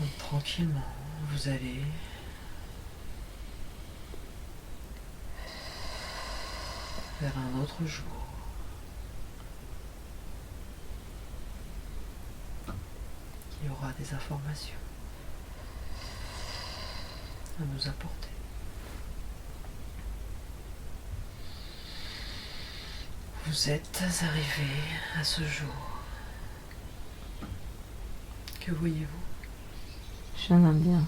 Donc, tranquillement, vous allez vers un autre jour qui aura des informations à nous apporter. Vous êtes arrivé à ce jour. Que voyez-vous? Je suis un Indien.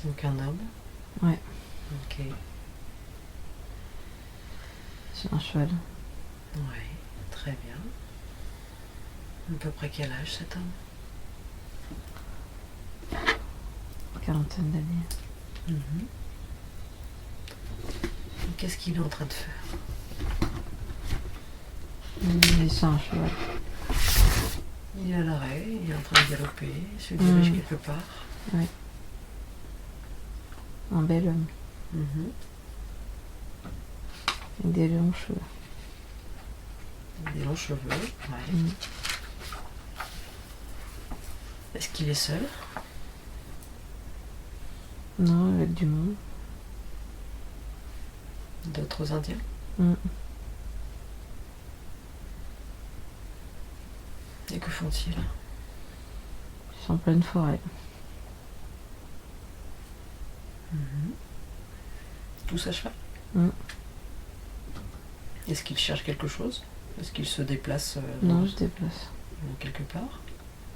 Donc un homme? Ouais. Ok. Sur un cheval. Oui, très bien. À peu près quel âge cet homme? Quarantaine d'années. Qu'est-ce qu'il est en train de faire? Il est sur un cheval. Il est à l'arrêt, il est en train de galoper, il se dirige quelque part. Oui. Un bel homme. Avec des longs cheveux. Des longs cheveux, ouais. Est-ce qu'il est seul? Non, avec du monde. D'autres Indiens? Et que font-ils? Ils sont en pleine forêt. Tous à cheval? Est-ce qu'ils cherchent quelque chose? Est-ce qu'ils se déplacent Non, je déplace. quelque part?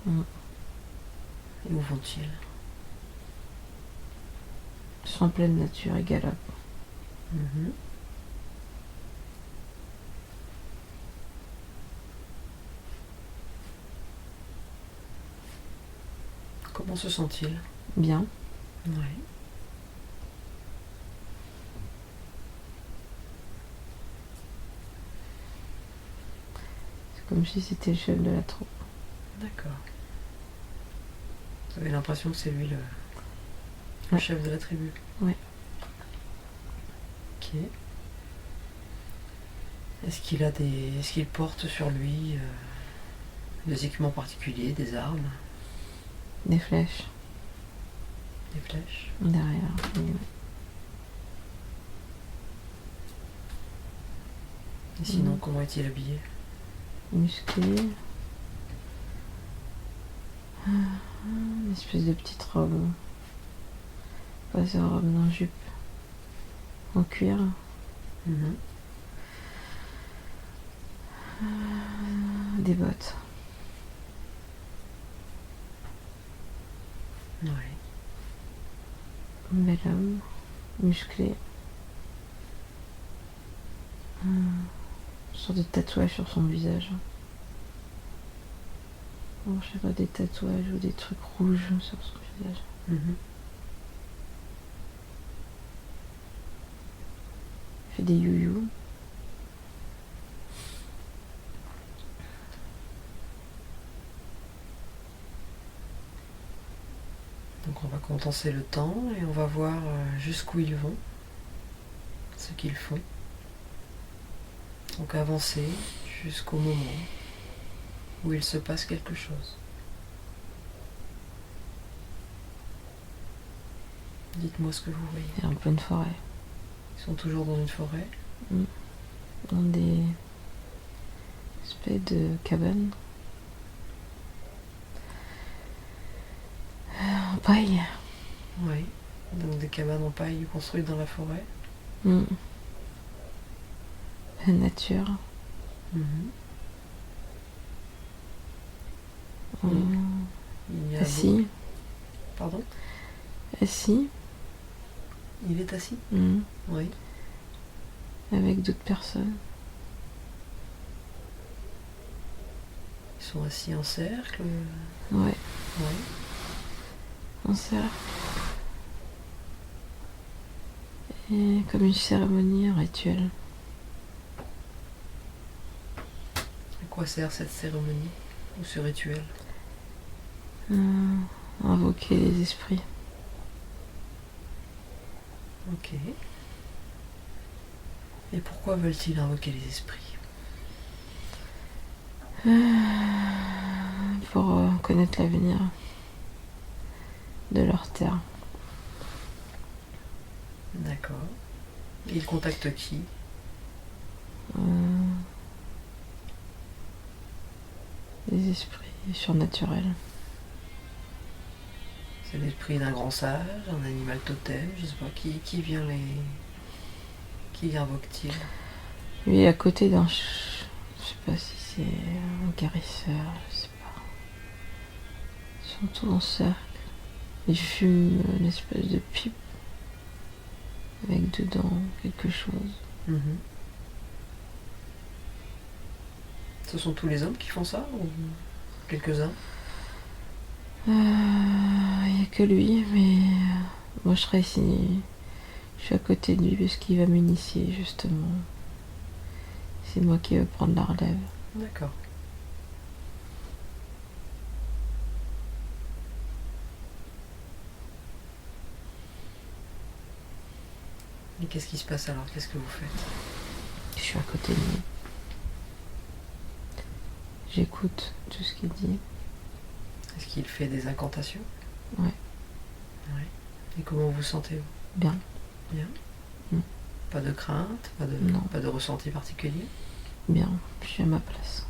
Et où vont-ils? Ils sont en pleine nature, ils galopent. Comment se sent-ils? Bien. Oui. C'est comme si c'était le chef de la troupe. D'accord. Vous avez l'impression que c'est lui le chef de la tribu? Oui. Ok. Est-ce qu'il porte sur lui des équipements particuliers, des armes? Des flèches. Des flèches? Derrière. Et sinon, comment est-il habillé? Musclé. Une espèce de petite robe. Pas de robe, non, jupe. En cuir. Des bottes. Oui. Un bel homme. Musclé. Une sorte de tatouage sur son visage. Bon, je sais pas, des tatouages ou des trucs rouges sur son visage. Il fait des you-you. Donc on va condenser le temps et on va voir jusqu'où ils vont, ce qu'ils font. Donc avancer jusqu'au moment où il se passe quelque chose. Dites-moi ce que vous voyez. Il est en pleine forêt. Ils sont toujours dans une forêt? Dans des espèces de cabanes. En paille. Oui. Donc des cabanes en paille construites dans la forêt. La nature. Il y a Assis. Pardon? Assis. Il est assis? Oui. Avec d'autres personnes. Ils sont assis en cercle? Ouais. Oui. En cercle. Et comme une cérémonie, un rituel. À quoi sert cette cérémonie ou ce rituel? Invoquer les esprits. Ok. Et pourquoi veulent-ils invoquer les esprits? Pour connaître l'avenir de leur terre. D'accord. Il contacte qui? Des esprits surnaturels. C'est l'esprit d'un grand sage, un animal totem, je sais pas, qui vient les... Qui invoque-t-il? Lui à côté d'un... Je sais pas si c'est un guérisseur, je sais pas. Ils sont tous en cercle. Ils fument une espèce de pipe avec dedans quelque chose. Mhm. Ce sont tous les hommes qui font ça ou quelques-uns? Il n'y a que lui, mais moi je serai ici. Je suis à côté de lui parce qu'il va m'initier justement. C'est moi qui vais prendre la relève. D'accord. Et qu'est-ce qui se passe alors? Qu'est-ce que vous faites? Je suis à côté de lui. J'écoute tout ce qu'il dit. Est-ce qu'il fait des incantations? Ouais. Et comment vous sentez-vous? Bien. Bien. Pas de crainte, Non. pas de ressenti particulier? Bien, je suis à ma place.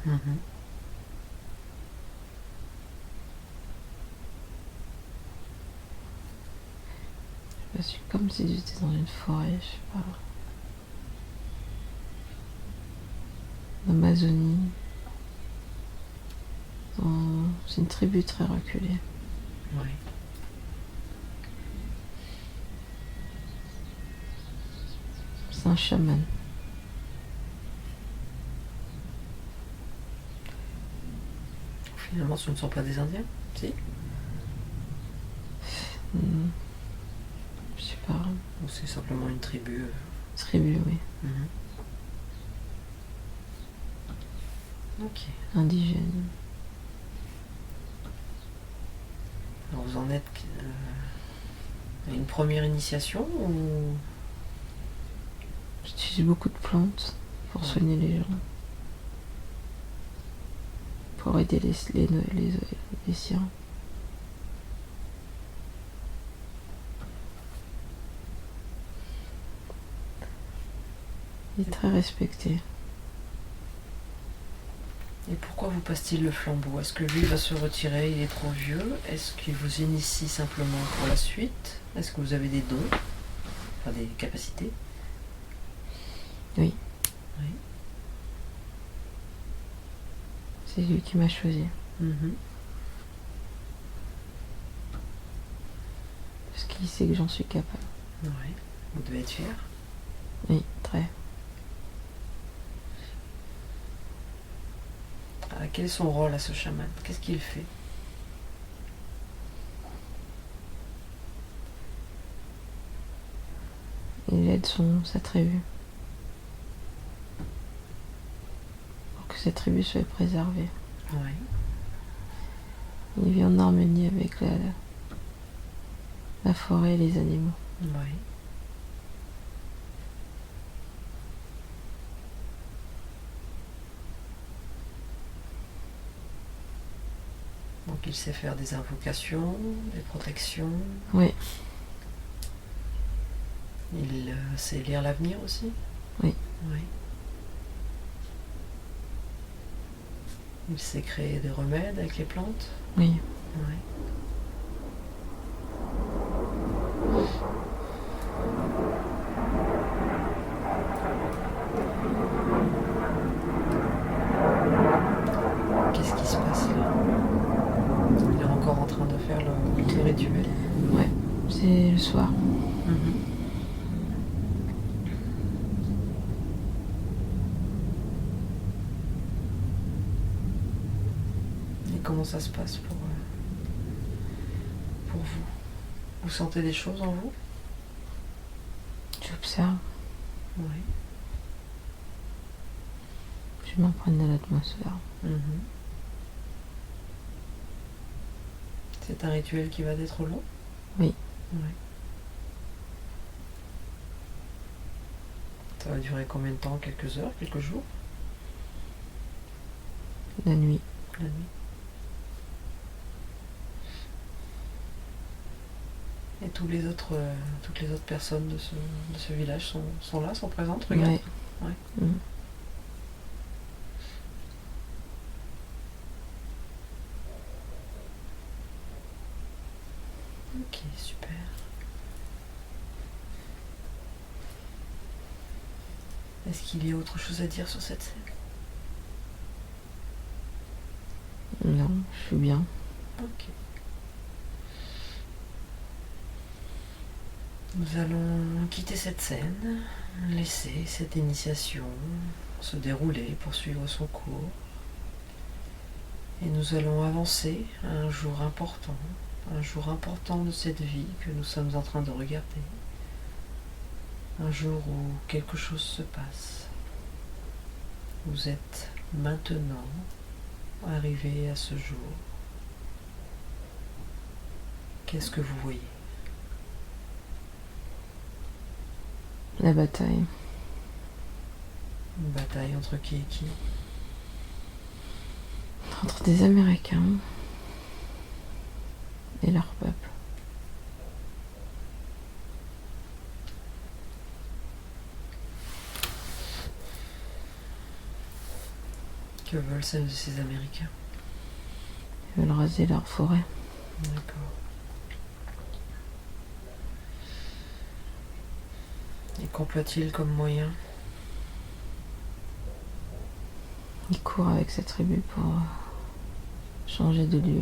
Je suis comme si j'étais dans une forêt, je sais pas. D'Amazonie. C'est une tribu très reculée. Oui. C'est un chaman. Finalement, ce ne sont pas des Indiens? Si? Je sais pas. Ou c'est simplement une tribu? Tribu, oui. Ok. Indigène. Alors vous en êtes à une première initiation ou... J'utilise beaucoup de plantes pour soigner les gens. Pour aider les siens. Il est très respecté. Et pourquoi vous passe-t-il le flambeau? Est-ce que lui va se retirer, il est trop vieux? Est-ce qu'il vous initie simplement pour la suite? Est-ce que vous avez des dons? Enfin, des capacités? Oui. Oui. C'est lui qui m'a choisi. Parce qu'il sait que j'en suis capable. Oui. Vous devez être fier? Oui, très. Quel est son rôle à ce chaman? Qu'est-ce qu'il fait? Il aide sa tribu. Pour que cette tribu soit préservée. Oui. Il vit en harmonie avec la forêt et les animaux. Oui. Donc il sait faire des invocations, des protections. Oui. Il sait lire l'avenir aussi? Oui. Oui. Il sait créer des remèdes avec les plantes? Oui. Oui. Qu'est-ce qui se passe là? Il est encore en train de faire le rituel? Ouais, c'est le soir. Et comment ça se passe pour vous? Vous sentez des choses en vous? J'observe. Oui. Je m'imprègne de l'atmosphère. C'est un rituel qui va être long? Oui. Oui. Ça va durer combien de temps? Quelques heures? Quelques jours? La nuit. La nuit. Et toutes les autres personnes de ce village sont là, sont présentes, regarde. Ouais. Ouais. Mm. Ok, super. Est-ce qu'il y a autre chose à dire sur cette scène? Non, je suis bien. Ok. Nous allons quitter cette scène, laisser cette initiation se dérouler, poursuivre son cours. Et nous allons avancer à un jour important de cette vie que nous sommes en train de regarder. Un jour où quelque chose se passe. Vous êtes maintenant arrivé à ce jour. Qu'est-ce que vous voyez? La bataille. Une bataille entre qui et qui? Entre des Américains et leur peuple. Que veulent ces Américains? Ils veulent raser leur forêt. D'accord. Et qu'emploie-t-il comme moyen? Il court avec sa tribu pour changer de lieu.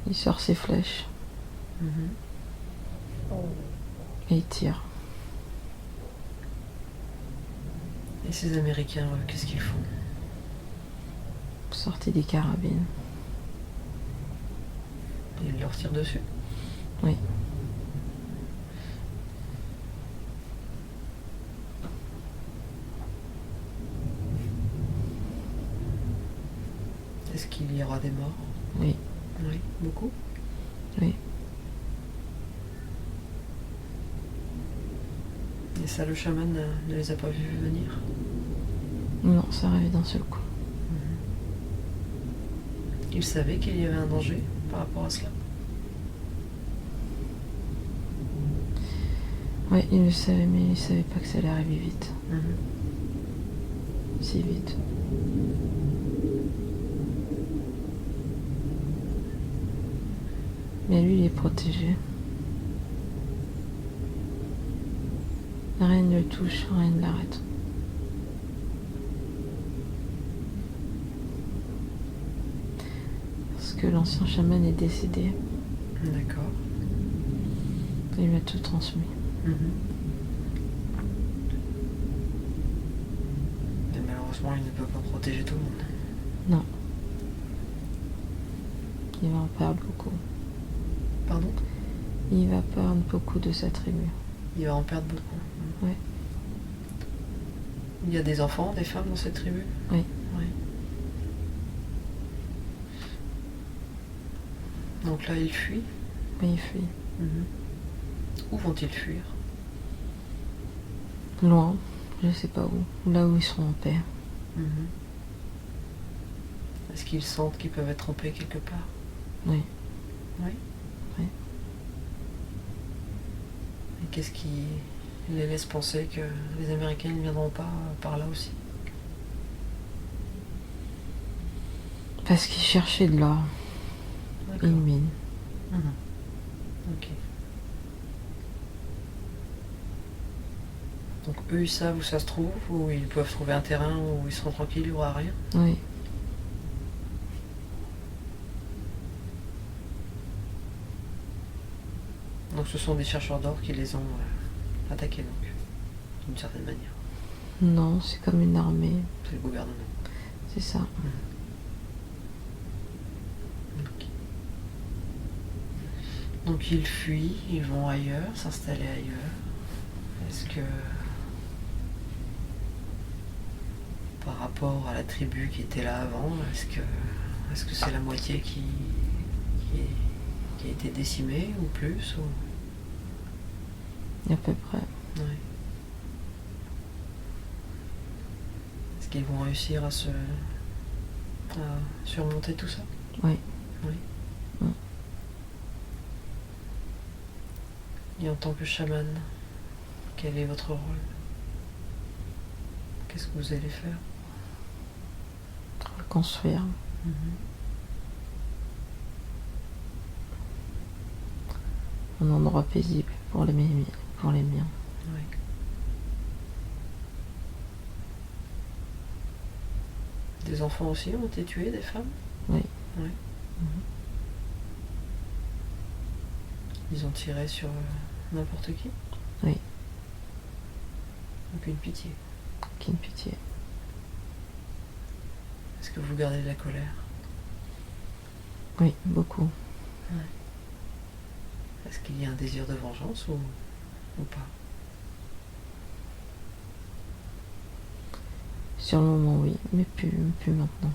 Il sort ses flèches Mhm. et il tire. Et ces Américains, qu'est-ce qu'ils font? Sortez des carabines. Ils leur tirent dessus? Oui. Est-ce qu'il y aura des morts? Oui. Oui, beaucoup? Oui. Et ça, le chaman ne les a pas vus venir? Non, ça arrive d'un seul coup. Il savait qu'il y avait un danger par rapport à cela? Oui, il le savait, mais il savait pas que ça allait arriver vite. Mhm. Si vite. Mais lui, il est protégé. Rien ne le touche, rien ne l'arrête. Parce que l'ancien chaman est décédé. D'accord. Il lui a tout transmis. Mhm. Mais malheureusement, il ne peut pas protéger tout le monde. Non. Il va en perdre beaucoup. Pardon? Il va perdre beaucoup de sa tribu. Il va en perdre beaucoup. Ouais. Il y a des enfants, des femmes dans cette tribu? Oui. Oui. Donc là, ils fuient. Mais il fuit. Mhm. Où vont-ils fuir? Loin, je sais pas où. Là où ils seront en paix. Mhm. Est-ce qu'ils sentent qu'ils peuvent être en paix quelque part? Oui. Oui. Oui. Et qu'est-ce qui les laisse penser que les Américains ne viendront pas par là aussi? Parce qu'ils cherchaient de l'or. D'accord. Une mine. Mhm. Ok. Donc eux, ils savent où ça se trouve, où ils peuvent trouver un terrain où ils seront tranquilles, il n'y aura rien. Oui. Donc ce sont des chercheurs d'or qui les ont attaqués, donc, d'une certaine manière. Non, c'est comme une armée. C'est le gouvernement. C'est ça. Ok. Donc ils fuient, ils vont ailleurs, s'installer ailleurs. Est-ce que par rapport à la tribu qui était là avant, est-ce que c'est la moitié qui a été décimée ou plus À peu près. Ouais. Est-ce qu'ils vont réussir à surmonter tout ça? Oui. Oui. Mm. Et en tant que chamane, quel est votre rôle? Qu'est-ce que vous allez faire? Construire un endroit paisible pour les miens. Oui. Des enfants aussi ont été tués, des femmes? Oui. Oui. Ils ont tiré sur n'importe qui? Oui. Aucune pitié. Aucune pitié. Est-ce que vous gardez de la colère? Oui, beaucoup. Est-ce qu'il y a un désir de vengeance ou pas? Sur le moment, oui, mais plus maintenant.